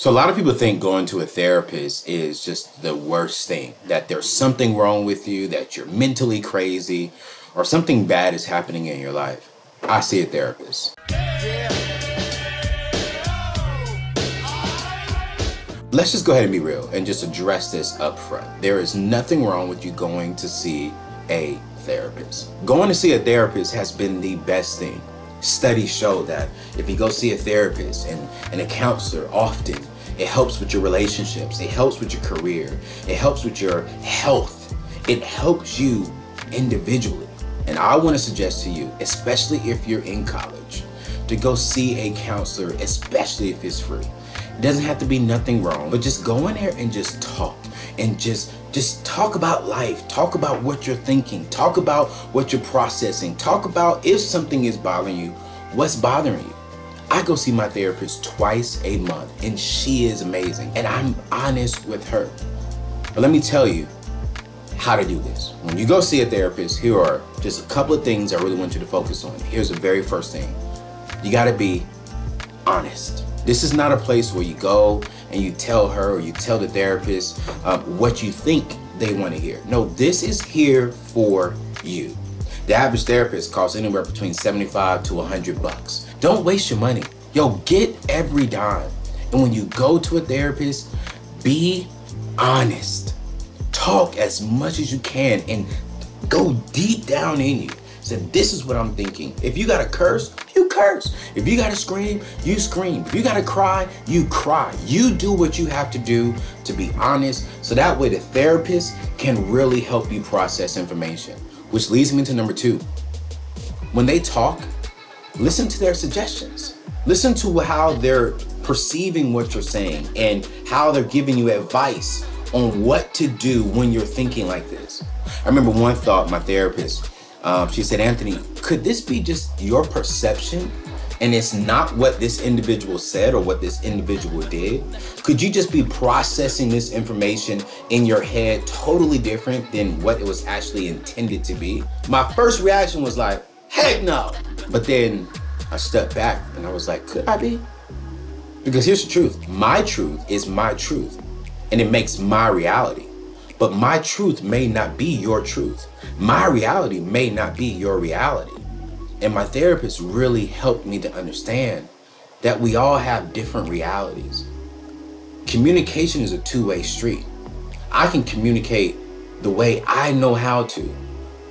So a lot of people think going to a therapist is just the worst thing, that there's something wrong with you, that you're mentally crazy, or something bad is happening in your life. I see a therapist. Let's just go ahead and be real and just address this up front. There is nothing wrong with you going to see a therapist. Going to see a therapist has been the best thing. Studies show that if you go see a therapist and a counselor often, it helps with your relationships, it helps with your career, it helps with your health, it helps you individually. And I want to suggest to you, especially if you're in college, to go see a counselor, especially if it's free. It doesn't have to be nothing wrong, but just go in there and just talk and just talk about life, talk about what you're thinking, talk about what you're processing, talk about if something is bothering you, what's bothering you. I go see my therapist twice a month and she is amazing and I'm honest with her. But let me tell you how to do this. When you go see a therapist, here are just a couple of things I really want you to focus on. Here's the very first thing. You gotta be honest. This is not a place where you go and you tell her or you tell the therapist what you think they want to hear. No, this is here for you. The average therapist costs anywhere between $75 to $100. Don't waste your money. Yo, get every dime. And when you go to a therapist, be honest. Talk as much as you can and go deep down in you. Say, this is what I'm thinking. If you gotta curse, you curse. If you gotta scream, you scream. If you gotta cry, you cry. You do what you have to do to be honest, so that way the therapist can really help you process information. Which leads me to number 2. When they talk, listen to their suggestions. Listen to how they're perceiving what you're saying and how they're giving you advice on what to do when you're thinking like this. I remember one thought, my therapist, she said, Anthony, could this be just your perception and it's not what this individual said or what this individual did? Could you just be processing this information in your head totally different than what it was actually intended to be? My first reaction was like, heck no. But then I stepped back and I was like, could I be? Because here's the truth. My truth is my truth and it makes my reality. But my truth may not be your truth. My reality may not be your reality. And my therapist really helped me to understand that we all have different realities. Communication is a two-way street. I can communicate the way I know how to,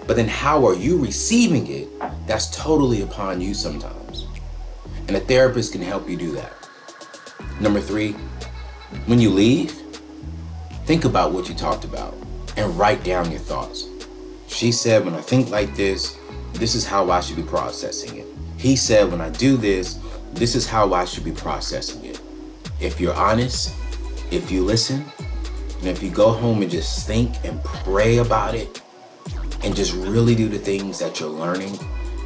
but then how are you receiving it? That's totally upon you sometimes. And a therapist can help you do that. Number 3, when you leave, think about what you talked about and write down your thoughts. She said, when I think like this is how I should be processing it. He said, when I do this is how I should be processing it. If you're honest, if you listen, and if you go home and just think and pray about it and just really do the things that you're learning,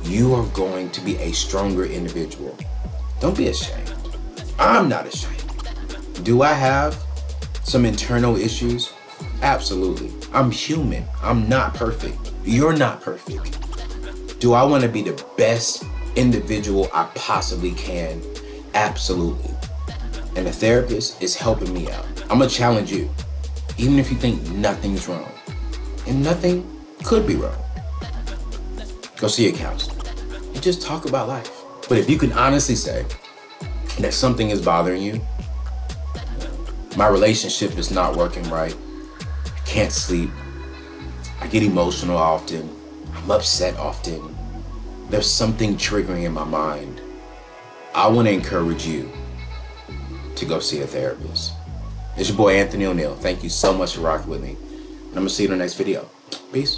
you are going to be a stronger individual. Don't be ashamed. I'm not ashamed. Do I have some internal issues? Absolutely. I'm human. I'm not perfect. You're not perfect. Do I want to be the best individual I possibly can? Absolutely. And a therapist is helping me out. I'm going to challenge you. Even if you think nothing's wrong, and nothing could be wrong, go see a counselor and just talk about life. But if you can honestly say that something is bothering you, my relationship is not working right, I can't sleep, I get emotional often, I'm upset often, there's something triggering in my mind, I want to encourage you to go see a therapist. It's your boy Anthony O'Neal. Thank you so much for rocking with me. And I'm going to see you in the next video. Peace.